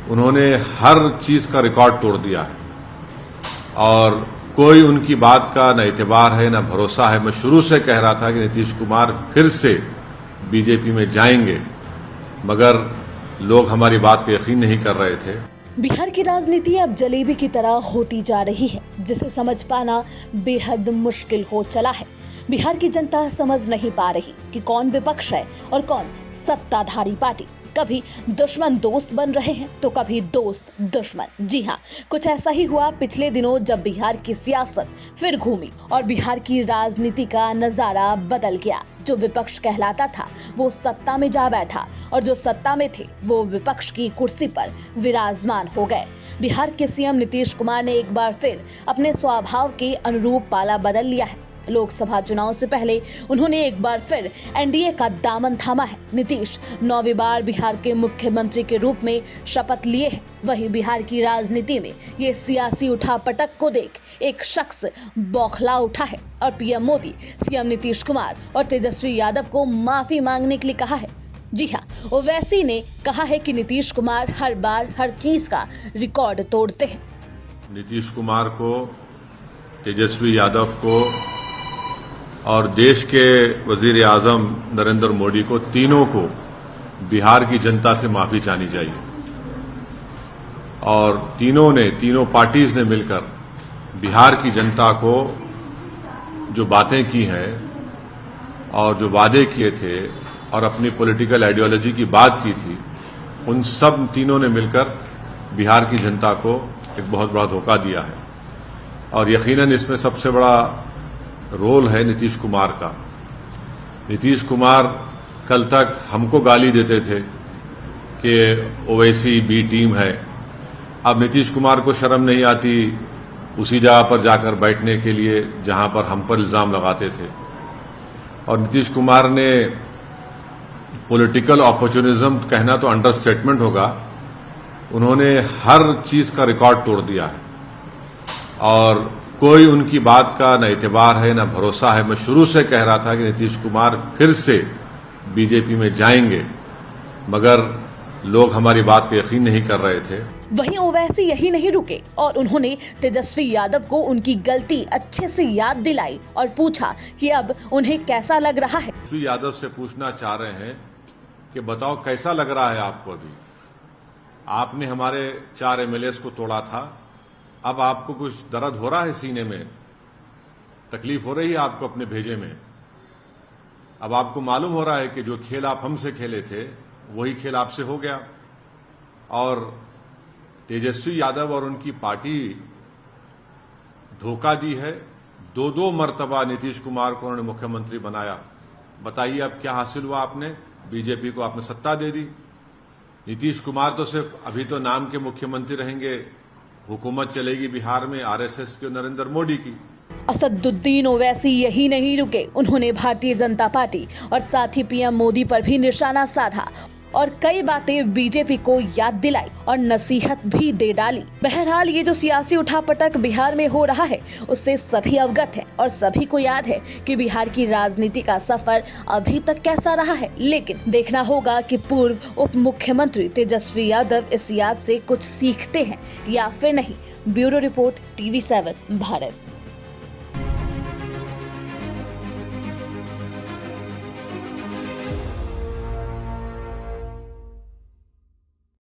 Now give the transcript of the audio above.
उन्होंने हर चीज का रिकॉर्ड तोड़ दिया है और कोई उनकी बात का न एतबार है न भरोसा है। मैं शुरू से कह रहा था कि नीतीश कुमार फिर से बीजेपी में जाएंगे, मगर लोग हमारी बात को यकीन नहीं कर रहे थे। बिहार की राजनीति अब जलेबी की तरह होती जा रही है, जिसे समझ पाना बेहद मुश्किल हो चला है। बिहार की जनता समझ नहीं पा रही कि कौन विपक्ष है और कौन सत्ताधारी पार्टी। कभी दुश्मन दोस्त बन रहे हैं तो कभी दोस्त दुश्मन। जी हाँ, कुछ ऐसा ही हुआ पिछले दिनों जब बिहार की सियासत फिर घूमी और बिहार की राजनीति का नजारा बदल गया। जो विपक्ष कहलाता था वो सत्ता में जा बैठा और जो सत्ता में थे वो विपक्ष की कुर्सी पर विराजमान हो गए। बिहार के सीएम नीतीश कुमार ने एक बार फिर अपने स्वभाव के अनुरूप पाला बदल लिया है। लोकसभा चुनाव से पहले उन्होंने एक बार फिर एनडीए का दामन थामा है। नीतीश 9वीं बार बिहार के मुख्यमंत्री के रूप में शपथ लिए हैं। वहीं बिहार की राजनीति में ये सियासी उठापटक को देख एक शख्स बौखला उठा है और पीएम मोदी, सीएम नीतीश कुमार और तेजस्वी यादव को माफी मांगने के लिए कहा है। जी हाँ, ओवैसी ने कहा है कि नीतीश कुमार हर बार हर चीज का रिकॉर्ड तोड़ते हैं। नीतीश कुमार को, तेजस्वी यादव को और देश के वजीर आजम नरेंद्र मोदी को, तीनों को बिहार की जनता से माफी चाहनी चाहिए। और तीनों पार्टीज ने मिलकर बिहार की जनता को जो बातें की हैं और जो वादे किए थे और अपनी पॉलिटिकल आइडियोलॉजी की बात की थी, उन सब तीनों ने मिलकर बिहार की जनता को एक बहुत बड़ा धोखा दिया है। और यकीनन इसमें सबसे बड़ा रोल है नीतीश कुमार का। नीतीश कुमार कल तक हमको गाली देते थे कि ओवैसी बी टीम है। अब नीतीश कुमार को शर्म नहीं आती उसी जगह पर जाकर बैठने के लिए जहां पर हम पर इल्जाम लगाते थे। और नीतीश कुमार ने पॉलिटिकल अपॉर्चुनिज्म कहना तो अंडरस्टेटमेंट होगा, उन्होंने हर चीज का रिकॉर्ड तोड़ दिया है और कोई उनकी बात का न एतबार है न भरोसा है। मैं शुरू से कह रहा था कि नीतीश कुमार फिर से बीजेपी में जाएंगे, मगर लोग हमारी बात को यकीन नहीं कर रहे थे। वहीं ओवैसी यही नहीं रुके और उन्होंने तेजस्वी यादव को उनकी गलती अच्छे से याद दिलाई और पूछा कि अब उन्हें कैसा लग रहा है। तेजस्वी यादव से पूछना चाह रहे हैं कि बताओ कैसा लग रहा है आपको। अभी आपने हमारे 4 एमएलएस को तोड़ा था, अब आपको कुछ दर्द हो रहा है सीने में, तकलीफ हो रही है आपको अपने भेजे में। अब आपको मालूम हो रहा है कि जो खेल आप हमसे खेले थे वही खेल आपसे हो गया। और तेजस्वी यादव और उनकी पार्टी धोखा दी है। 2 मर्तबा नीतीश कुमार को उन्होंने मुख्यमंत्री बनाया। बताइए अब क्या हासिल हुआ आपने? बीजेपी को आपने सत्ता दे दी। नीतीश कुमार तो सिर्फ अभी तो नाम के मुख्यमंत्री रहेंगे, हुकूमत चलेगी बिहार में आरएसएस के नरेंद्र मोदी की। असदुद्दीन ओवैसी यही नहीं रुके, उन्होंने भारतीय जनता पार्टी और साथ ही पीएम मोदी पर भी निशाना साधा और कई बातें बीजेपी को याद दिलाई और नसीहत भी दे डाली। बहरहाल ये जो सियासी उठापटक बिहार में हो रहा है उससे सभी अवगत हैं और सभी को याद है कि बिहार की राजनीति का सफर अभी तक कैसा रहा है। लेकिन देखना होगा कि पूर्व उप मुख्यमंत्री तेजस्वी यादव इस याद से कुछ सीखते हैं या फिर नहीं। Bureau report, TV7 Bharat.